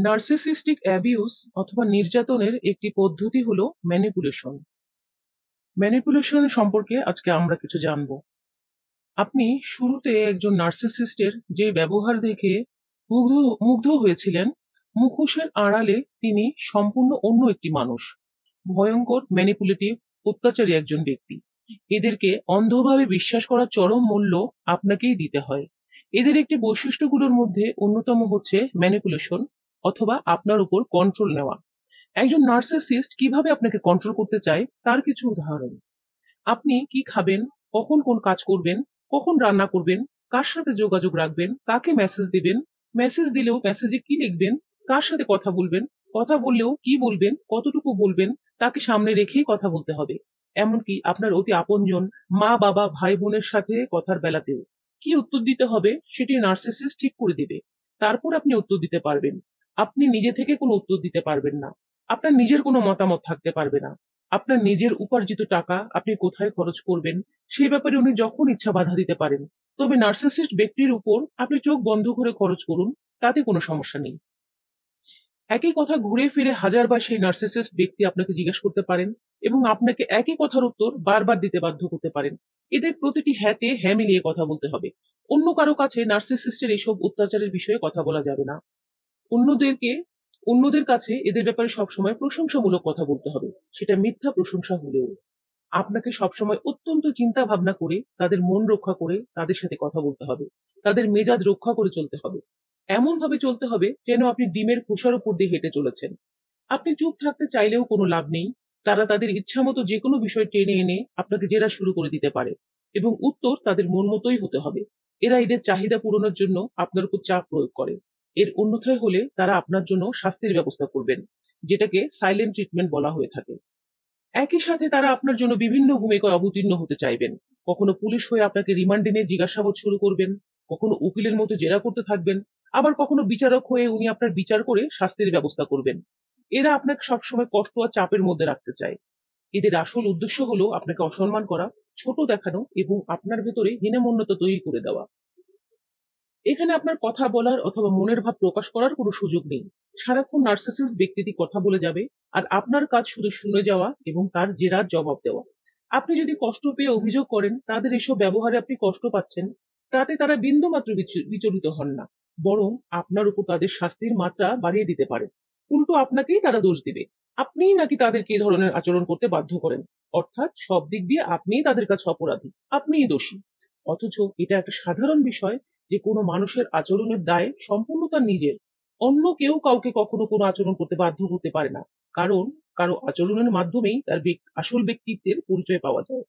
Narcissistic abuse অথবা নির্যাতনের একটি পদ্ধতি হলো ম্যানিপুলেশন। ম্যানিপুলেশন সম্পর্কে আজকে আমরা কিছু জানবো। আপনি শুরুতে একজন নার্সিসিস্টের যে ব্যবহার দেখে মুগ্ধ মুগ্ধ হয়েছিলেন, মুখোশের আড়ালে তিনি সম্পূর্ণ অন্য একটি মানুষ। ভয়ঙ্কর, ম্যানিপুলেটিভ, অত্যাচারী একজন ব্যক্তি। এদেরকে অন্ধভাবে বিশ্বাস করার চরম মূল্য আপনাকেই দিতে হয়। এদের একটি বৈশিষ্ট্যগুলোর মধ্যে অন্যতম হচ্ছে ম্যানিপুলেশন অথবা আপনার উপর কন্ট্রোল নেওয়া। একজন নার্সিসিস্ট কিভাবে আপনাকে কন্ট্রোল করতে চায় তার কিছু উদাহরণ। আপনি কি খাবেন, কখন কোন কাজ করবেন, কখন রান্না করবেন, কার সাথে যোগাযোগ রাখবেন, কাকে মেসেজ দিবেন, মেসেজ দিলেও মেসেজে কি লিখবেন, কার সাথে কথা বলবেন, কথা বললেও কি বলবেন, কতটুকু বলবেন, তাকে সামনে রেখেই কথা বলতে হবে। এমনকি আপনার অতি আপনজন মা বাবা ভাই বোনের সাথে কথার বেলাতেও কি উত্তর দিতে হবে সেটি নার্সিসিস্ট ঠিক করে দিবে। তারপর আপনি উত্তর দিতে পারবেন। আপনি নিজে থেকে কোনো উত্তর দিতে পারবেন না। আপনার নিজের কোনো মতামত থাকতে পারবে না। আপনার নিজের উপার্জিত টাকা আপনি কোথায় খরচ করবেন সেই ব্যাপারে উনি যখন ইচ্ছা বাধা দিতে পারেন। তবে নার্সিসিস্ট ব্যক্তির উপর আপনি চোখ বন্ধ করে খরচ করুন, তাতে কোনো সমস্যা নেই। একই কথা ঘুরে ফিরে হাজারবার সেই নার্সিসিস্ট ব্যক্তি আপনাকে জিজ্ঞেস করতে পারেন এবং আপনাকে একই কথার উত্তর বারবার দিতে বাধ্য করতে পারেন। এদের প্রতিটি হ্যাঁতে হ্যাঁ মিলিয়ে কথা বলতে হবে। অন্য কারো কাছে নার্সিসিস্টের এইসব অত্যাচারের বিষয়ে কথা বলা যাবে না। অন্যদেরকে অন্যদের কাছে এদের ব্যাপারে সবসময় প্রশংসামূলক কথা বলতে হবে, সেটা মিথ্যা প্রশংসা হলেও। আপনাকে সবসময় অত্যন্ত চিন্তা ভাবনা করে তাদের মন রক্ষা করে তাদের সাথে কথা বলতে হবে। তাদের মেজাজ রক্ষা করে চলতে হবে। এমন ভাবে চলতে হবে যেন আপনি ডিমের খোসার উপর দিয়ে হেঁটে চলেছেন। আপনি চুপ থাকতে চাইলেও কোনো লাভ নেই। তারা তাদের ইচ্ছামতো যেকোনো বিষয় টেনে এনে আপনাকে জেরা শুরু করে দিতে পারে এবং উত্তর তাদের মন মতোই হতে হবে। এরা এদের চাহিদা পূরণের জন্য আপনার উপর চাপ প্রয়োগ করে। এর অন্যথায় হলে তারা আপনার জন্য শাস্তির ব্যবস্থা করবেন, যেটাকে সাইলেন্ট ট্রিটমেন্ট বলা হয়ে থাকে। একই সাথে তারা আপনার জন্য বিভিন্ন ভূমিকায় অবতীর্ণ হতে চাইবেন। কখনো পুলিশ হয়ে আপনাকে রিমান্ডে নিয়ে জিজ্ঞাসাবাদ শুরু করবেন, কখনো উকিলের মতো জেরা করতে থাকবেন, আবার কখনো বিচারক হয়ে উনি আপনার বিচার করে শাস্তির ব্যবস্থা করবেন। এরা আপনাকে সবসময় কষ্ট আর চাপের মধ্যে রাখতে চায়। এদের আসল উদ্দেশ্য হলো আপনাকে অসম্মান করা, ছোট দেখানো এবং আপনার ভেতরে হীনমন্যতা তৈরি করে দেওয়া। এখানে আপনার কথা বলার অথবা মনের ভাব প্রকাশ করার কোনো সুযোগ নেই। সারাক্ষণ নার্সিসিস্ট ব্যক্তিটি কথা বলে যাবে আর আপনার কাজ শুধু শুনে যাওয়া এবং তার জেরার জবাব দেওয়া। আপনি যদি কষ্ট পেয়ে অভিযোগ করেন তাদের এসব ব্যবহারে আপনি কষ্ট পাচ্ছেন, তাতে তারা বিন্দুমাত্র বিচলিত হন না। বরং আপনার উপর তাদের শাস্তির মাত্রা বাড়িয়ে দিতে পারে। উল্টো আপনাকেই তারা দোষ দিবে। আপনিই নাকি তাদেরকে এই ধরনের আচরণ করতে বাধ্য করেন। অর্থাৎ সব দিক দিয়ে আপনিই তাদের কাছে অপরাধী, আপনিই দোষী। অথচ এটা একটা সাধারণ বিষয় যে কোনো মানুষের আচরণের দায় সম্পূর্ণ তার নিজের। অন্য কেউ কাউকে কখনো কোনো আচরণ করতে বাধ্য করতে পারে না। কারণ কারো আচরণের মাধ্যমেই তার আসল ব্যক্তিত্বের পরিচয় পাওয়া যায়।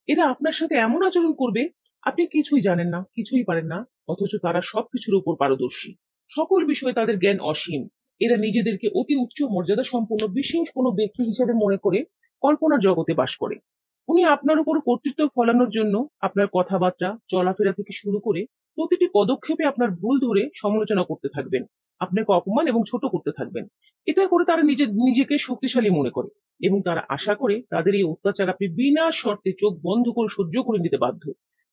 এরা আপনার সাথে এমন আচরণ করবে, আপনি কিছুই জানেন না, কিছুই পারেন না, অথচ তারা সবকিছুর উপর পারদর্শী। সকল বিষয়ে তাদের জ্ঞান অসীম। এরা নিজেদেরকে অতি উচ্চ মর্যাদা সম্পন্ন বিশেষ কোনো ব্যক্তি হিসেবে মনে করে কল্পনার জগতে বাস করে। উনি আপনার উপর কর্তৃত্ব ফলানোর জন্য আপনার কথাবার্তা, চলাফেরা থেকে শুরু করে প্রতিটি পদক্ষেপে আপনার ভুল ধরে সমালোচনা করতে থাকবেন, আপনাকে অপমান এবং ছোট করতে থাকবেন। এটা করে তারা নিজেকে শক্তিশালী মনে করে এবং তারা আশা করে তাদের এই অত্যাচার আপনি বিনা শর্তে চোখ বন্ধ করে সহ্য করে নিতে বাধ্য।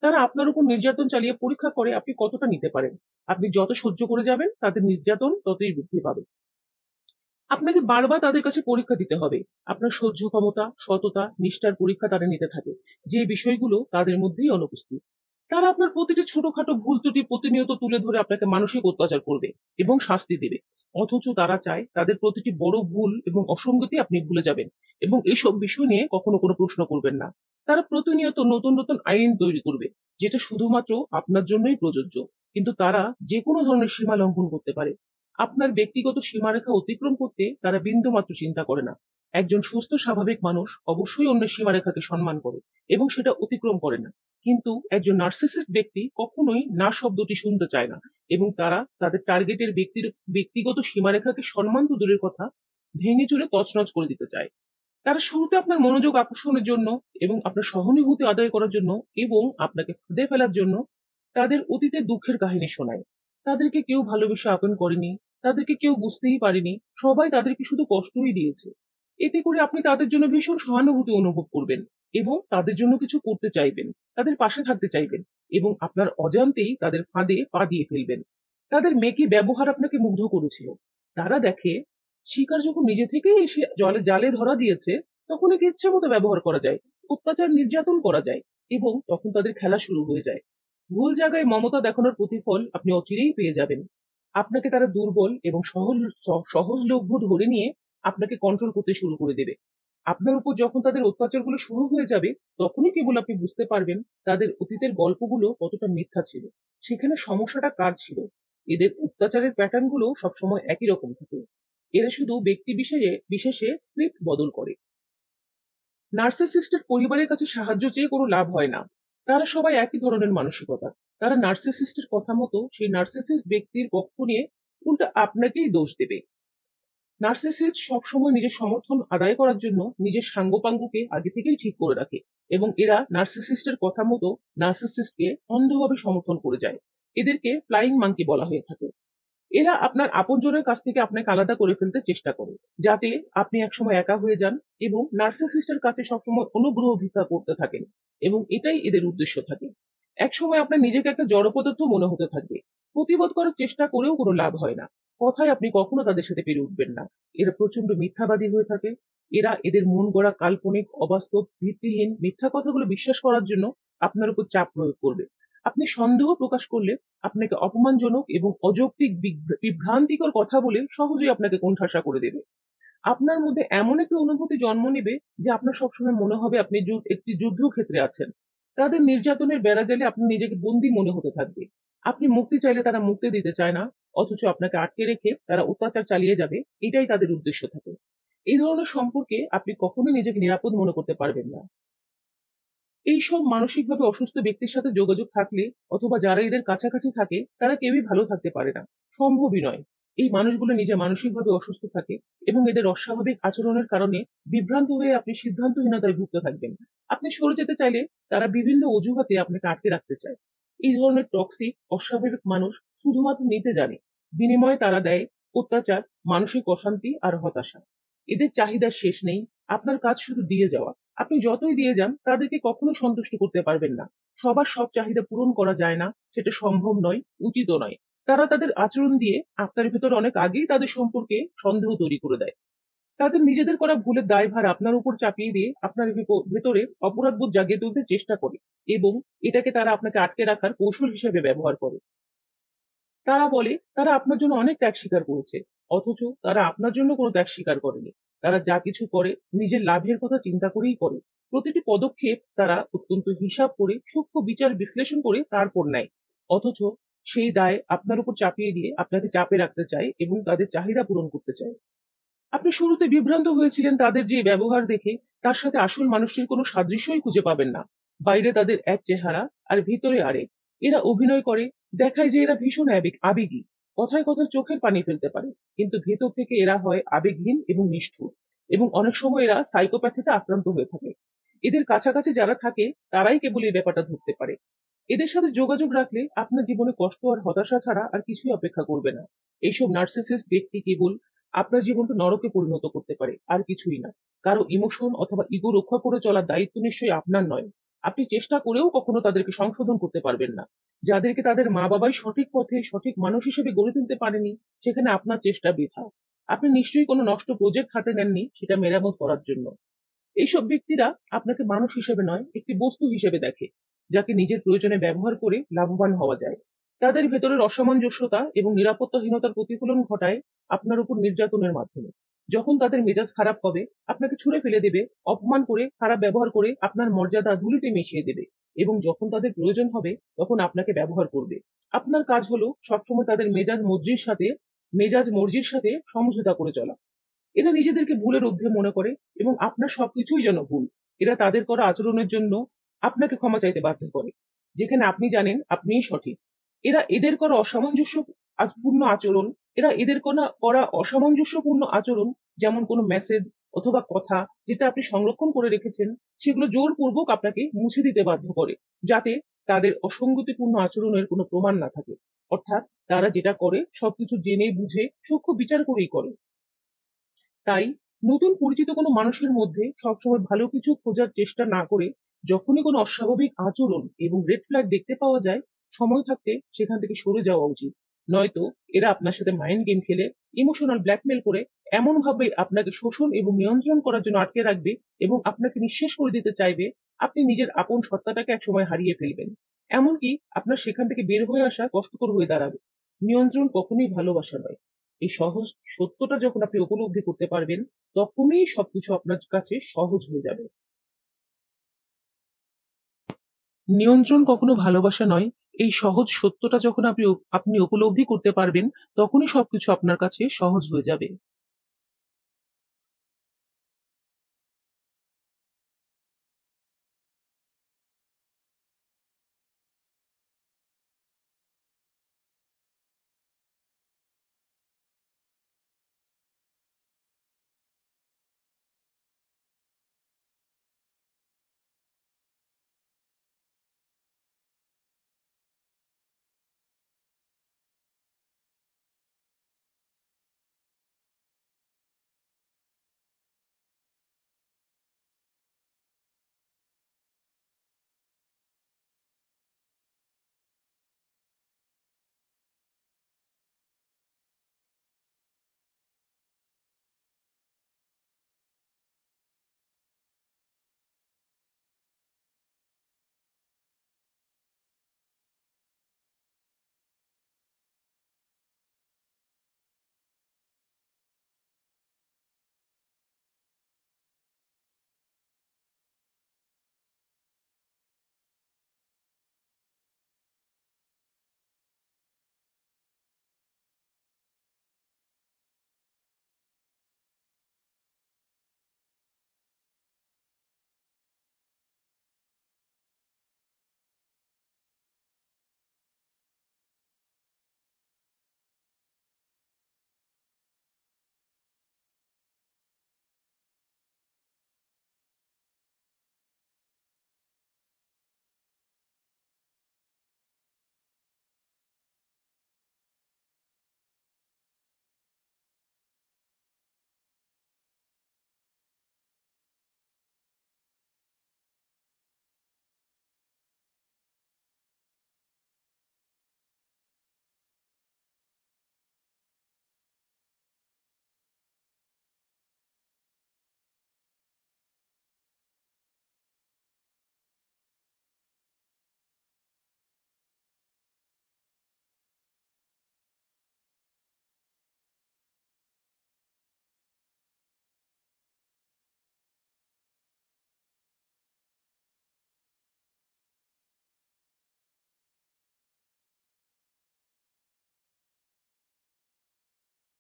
তারা আপনার উপর নির্যাতন চালিয়ে পরীক্ষা করে আপনি কতটা নিতে পারেন। আপনি যত সহ্য করে যাবেন তাদের নির্যাতন ততই বৃদ্ধি পাবে। আপনাকে বারবার তাদের কাছে পরীক্ষা দিতে হবে। আপনার সহ্য ক্ষমতা, সততা, নিষ্ঠার পরীক্ষা তারা নিতে থাকে, যে বিষয়গুলো তাদের মধ্যেই অনুপস্থিত। তারা আপনার প্রতিটি ছোটখাটো ভুল ত্রুটি প্রতিনিয়ত তুলে ধরে আপনাকে মানসিক অত্যাচার করবে এবং শাস্তি দেবে। অথচ তারা চায় তাদের প্রতিটি বড় ভুল এবং অসঙ্গতি আপনি ভুলে যাবেন এবং এসব বিষয় নিয়ে কখনো কোনো প্রশ্ন করবেন না। তারা প্রতিনিয়ত নতুন নতুন আইন তৈরি করবে, যেটা শুধুমাত্র আপনার জন্যই প্রযোজ্য। কিন্তু তারা যে কোনো ধরনের সীমা লঙ্ঘন করতে পারে। আপনার ব্যক্তিগত সীমারেখা অতিক্রম করতে তারা বিন্দুমাত্র চিন্তা করে না। একজন সুস্থ স্বাভাবিক মানুষ অবশ্যই অন্যের সীমারেখাকে সম্মান করে এবং সেটা অতিক্রম করে না। কিন্তু একজন নার্সিসিস্ট ব্যক্তি কখনোই না শব্দটি শুনতে চায় না এবং তারা তাদের টার্গেটের ব্যক্তিগত সীমারেখাকে সম্মান তো দূরের কথা, ভেঙে চুরে তছনছ করে দিতে চায়। তারা শুরুতে আপনার মনোযোগ আকর্ষণের জন্য এবং আপনার সহানুভূতি আদায় করার জন্য এবং আপনাকে ফাঁদে ফেলার জন্য তাদের অতীতের দুঃখের কাহিনী শোনায়। তাদেরকে কেউ ভালোবেসে আপন করেনি, তাদেরকে কেউ বুঝতেই পারেনি, সবাই তাদেরকে শুধু কষ্টই দিয়েছে। এতে করে আপনি তাদের জন্য ভীষণ সহানুভূতি অনুভব করবেন এবং তাদের জন্য কিছু করতে চাইবেন, তাদের পাশে থাকতে চাইবেন এবং আপনার অজান্তেই তাদের ফাঁদে পা দিয়ে ফেলবেন। তাদের মেকি ব্যবহার আপনাকে মুগ্ধ করেছিল। তারা দেখে শিকার যখন নিজে থেকেই এসে জালে ধরা দিয়েছে, তখন একে ইচ্ছে মতো ব্যবহার করা যায়, অত্যাচার নির্যাতন করা যায়, এবং তখন তাদের খেলা শুরু হয়ে যায়। ভুল জায়গায় মমতা দেখানোর প্রতিফল আপনি অচিরেই পেয়ে যাবেন। আপনাকে তারা দুর্বল এবং সহজলভ্য ধরে নিয়ে আপনাকে কন্ট্রোল করতে শুরু করে দেবে। আপনার উপর যখন তাদের অত্যাচারগুলো শুরু হয়ে যাবে, তখনই কেবল আপনি বুঝতে পারবেন তাদের অতীতের গল্পগুলো কতটা মিথ্যা ছিল। সেখানে সমস্যাটা কার ছিল? এদের অত্যাচারের প্যাটার্ন গুলো সবসময় একই রকম থাকে। এরা শুধু ব্যক্তি বিশেষে বিশেষে স্ক্রিপ্ট বদল করে। নার্সিসিস্টের পরিবারের কাছে সাহায্য চেয়ে কোনো লাভ হয় না। তারা সবাই একই ধরনের মানসিকতা। তারা নার্সিসিস্টের কথা মতো সেই নার্সিসিস্ট ব্যক্তির পক্ষ নিয়ে উল্টা আপনাকেই দোষ দেবে। নার্সিসিস্ট সবসময় নিজের সমর্থন আদায় করার জন্য নিজের সাঙ্গপাঙ্গকে আগে থেকেই ঠিক করে রাখে, এবং এরা নার্সিসিস্টের কথা মতো নার্সিসিস্টকে অন্ধভাবে সমর্থন করে যায়। এদেরকে ফ্লাইং মাঙ্কি বলা হয়ে থাকে। এরা আপনার আপনজনের কাছ থেকে আপনাকে আলাদা করে ফেলতে চেষ্টা করে, যাতে আপনি একসময় একা হয়ে যান এবং নার্সিসিস্টের কাছে সবসময় অনুগ্রহ ভিক্ষা করতে থাকেন, এবং এটাই এদের উদ্দেশ্য থাকে। একসময় আপনার নিজেকে একটা জড় পদার্থ মনে হতে থাকবে। প্রতিবাদ করার চেষ্টা করেও কোনো লাভ হয় না। কথায় আপনি কখনো তাদের সাথে পেরে উঠবেন না। এরা প্রচন্ড মিথ্যাবাদী হয়ে থাকে। এরা এদের মন গড়া কাল্পনিক, অবাস্তব, ভিত্তিহীন মিথ্যা কথাগুলো বিশ্বাস করার জন্য আপনার উপর চাপ প্রয়োগ করবে। আপনি সন্দেহ প্রকাশ করলে আপনাকে অপমানজনক এবং অযৌক্তিক বিভ্রান্তিকর কথা বলে সহজেই আপনাকে কোণঠাসা করে দেবে। আপনার মধ্যে এমন একটি অনুভূতি জন্ম নেবে যে আপনার সবসময় মনে হবে আপনি একটি যুদ্ধক্ষেত্রে আছেন। তাদের নির্যাতনের বেড়াজালে আপনি নিজেকে বন্দী মনে হতে থাকবে। আপনি মুক্তি চাইলে তারা মুক্তি দিতে চায় না, অথচ আপনাকে আটকে রেখে তারা অত্যাচার চালিয়ে যাবে, এটাই তাদের উদ্দেশ্য থাকে। এই ধরনের সম্পর্কে আপনি কখনোই নিজেকে নিরাপদ মনে করতে পারবেন না। এইসব মানসিকভাবে অসুস্থ ব্যক্তির সাথে যোগাযোগ থাকলে, অথবা যারা এদের কাছাকাছি থাকে, তারা কেউই ভালো থাকতে পারে না। সম্ভবই নয়। এই মানুষগুলো নিজে মানসিকভাবে অসুস্থ থাকে, এবং এদের অস্বাভাবিক আচরণের কারণে বিভ্রান্ত হয়ে আপনি সিদ্ধান্তহীনতায় ভুগতে থাকবেন। আপনি সরে যেতে চাইলে তারা বিভিন্ন অজুহাতে আপনাকে আটকে রাখতে চায়। এই ধরনের টক্সিক অস্বাভাবিক মানুষ শুধুমাত্র নিতে জানে। বিনিময়ে তারা দেয় অত্যাচার, মানসিক অশান্তি আর হতাশা। এদের চাহিদার শেষ নেই। আপনার কাজ শুধু দিয়ে যাওয়া। আপনি যতই দিয়ে যান, তাদেরকে কখনো সন্তুষ্ট করতে পারবেন না। সবার সব চাহিদা পূরণ করা যায় না, সেটা সম্ভব নয়, উচিতও নয়। তারা তাদের আচরণ দিয়ে আপনার ভেতর অনেক আগেই তাদের সম্পর্কে সন্দেহ তৈরি করে দেয়। তাদের নিজেদের করা ভুলের দায়ভার আপনার উপর চাপিয়ে দিয়ে আপনার ভেতরে অপরাধবোধ জাগিয়ে তুলতে চেষ্টা করে, এবং এটাকে তারা আপনাকে আটকে রাখার কৌশল হিসেবে ব্যবহার করে। তারা বলে তারা আপনার জন্য অনেক ত্যাগ স্বীকার করেছে, অথচ তারা আপনার জন্য কোনো ত্যাগ স্বীকার করেনি। তারা যা কিছু করে নিজের লাভের কথা চিন্তা করেই করে। প্রতিটি পদক্ষেপ তারা অত্যন্ত হিসাব করে, সূক্ষ্ম বিচার বিশ্লেষণ করে তারপর নেয়। অথচ সেই দায় আপনার উপর চাপিয়ে দিয়ে আপনাকে চাপে রাখতে চায় এবং তাদের চাহিদা পূরণ করতে চায়। আপনি শুরুতে বিভ্রান্ত হয়েছিলেন তাদের যে ব্যবহার দেখে, তার সাথে আসল মানুষটির কোনো সাদৃশ্যই খুঁজে পাবেন না। বাইরে তাদের এক চেহারা, আর ভিতরে আরেক। এরা অভিনয় করে, দেখায় যে এরা ভীষণ আবেগী, কথায় কথায় চোখের পানি ফেলতে পারে, কিন্তু ভেতর থেকে এরা হয় আবেগহীন এবং নিষ্ঠুর, এবং অনেক সময় এরা সাইকোপ্যাথিতে আক্রান্ত হয়ে থাকে। এদের কাছাকাছি যারা থাকে, তারাই কেবল এই ব্যাপারটা ধরতে পারে। এদের সাথে যোগাযোগ রাখলে আপনার জীবনে কষ্ট আর হতাশা ছাড়া আর কিছুই অপেক্ষা করবে না। এইসব নার্সিসিস্ট ব্যক্তি কেবল আপনার জীবনকে নরকে পরিণত করতে পারে, আর কিছুই না। কারো ইমোশন অথবা ইগো রক্ষা করে চলার দায়িত্ব নিশ্চয়ই আপনার নয়। আপনি চেষ্টা করেও কখনো তাদেরকে সংশোধন করতে পারবেন না। যাদেরকে তাদের মা বাবাই সঠিক পথে সঠিক মানুষ হিসেবে গড়ে তুলতে পারেনি, সেখানে আপনার চেষ্টা বৃথা। আপনি নিশ্চয়ই কোনো নষ্ট প্রজেক্ট হাতে নেননি সেটা মেরামত করার জন্য। এইসব ব্যক্তিরা আপনাকে মানুষ হিসেবে নয়, একটি বস্তু হিসেবে দেখে, যাকে নিজের প্রয়োজনে ব্যবহার করে লাভবান হওয়া যায়। তাদের ভেতরের অসামঞ্জস্যতা এবং নিরাপত্তাহীনতার প্রতিফলন ঘটায় আপনার উপর নির্যাতনের মাধ্যমে। যখন তাদের মেজাজ খারাপ হবে, আপনাকে ছুঁড়ে ফেলে দেবে, অপমান করে, খারাপ ব্যবহার করে আপনার মর্যাদা ধুলিতে মিশিয়ে দেবে, এবং যখন তাদের প্রয়োজন হবে তখন আপনাকে ব্যবহার করবে। আপনার কাজ হলো সবসময় তাদের মেজাজ মর্জির সাথে সমঝোতা করে চলা। এরা নিজেদেরকে ভুলের ঊর্ধ্বে মনে করে, এবং আপনার সবকিছুই যেন ভুল। এরা তাদের করা আচরণের জন্য আপনাকে ক্ষমা চাইতে বাধ্য করে, যেখানে আপনি জানেন আপনিই সঠিক। এদের করা অসামঞ্জস্যপূর্ণ আচরণ, যেমন কোনো মেসেজ অথবা কথা যেটা আপনি সংরক্ষণ করে রেখেছেন, সেগুলো জোরপূর্বক আপনাকে মুছে দিতে বাধ্য করে, যাতে তাদের অসঙ্গতিপূর্ণ আচরণের কোনো প্রমাণ না থাকে। অর্থাৎ তারা যেটা করে সবকিছু জেনে বুঝে সূক্ষ্ম বিচার করেই করে। তাই নতুন পরিচিত কোনো মানুষের মধ্যে সবসময় ভালো কিছু খোঁজার চেষ্টা না করে, যখনই কোনো অস্বাভাবিক আচরণ এবং রেড ফ্ল্যাগ দেখতে পাওয়া যায়, সময় থাকতে সেখান থেকে সরে যাওয়া উচিত। নয়তো এরা আপনার সাথে মাইন্ড গেম খেলে ইমোশনাল ব্ল্যাকমেল করে এমন ভাবে আপনাকে শোষণ এবং নিয়ন্ত্রণ করার জন্য আটকে রাখবে এবং আপনাকে নিঃশেষ করে দিতে চাইবে, আপনি নিজের আপন সত্তাটাকে একসময় হারিয়ে ফেলবেন। এমনকি আপনার সেখান থেকে বের হয়ে আসা কষ্টকর হয়ে দাঁড়াবে। নিয়ন্ত্রণ কখনোই ভালোবাসা নয়। এই সহজ সত্যটা যখন আপনি উপলব্ধি করতে পারবেন, তখনই সবকিছু আপনার কাছে সহজ হয়ে যাবে। নিয়ন্ত্রণ কখনো ভালোবাসা নয়। এই সহজ সত্যটা যখন আপনি উপলব্ধি করতে পারবেন, তখনই সবকিছু আপনার কাছে সহজ হয়ে যাবে।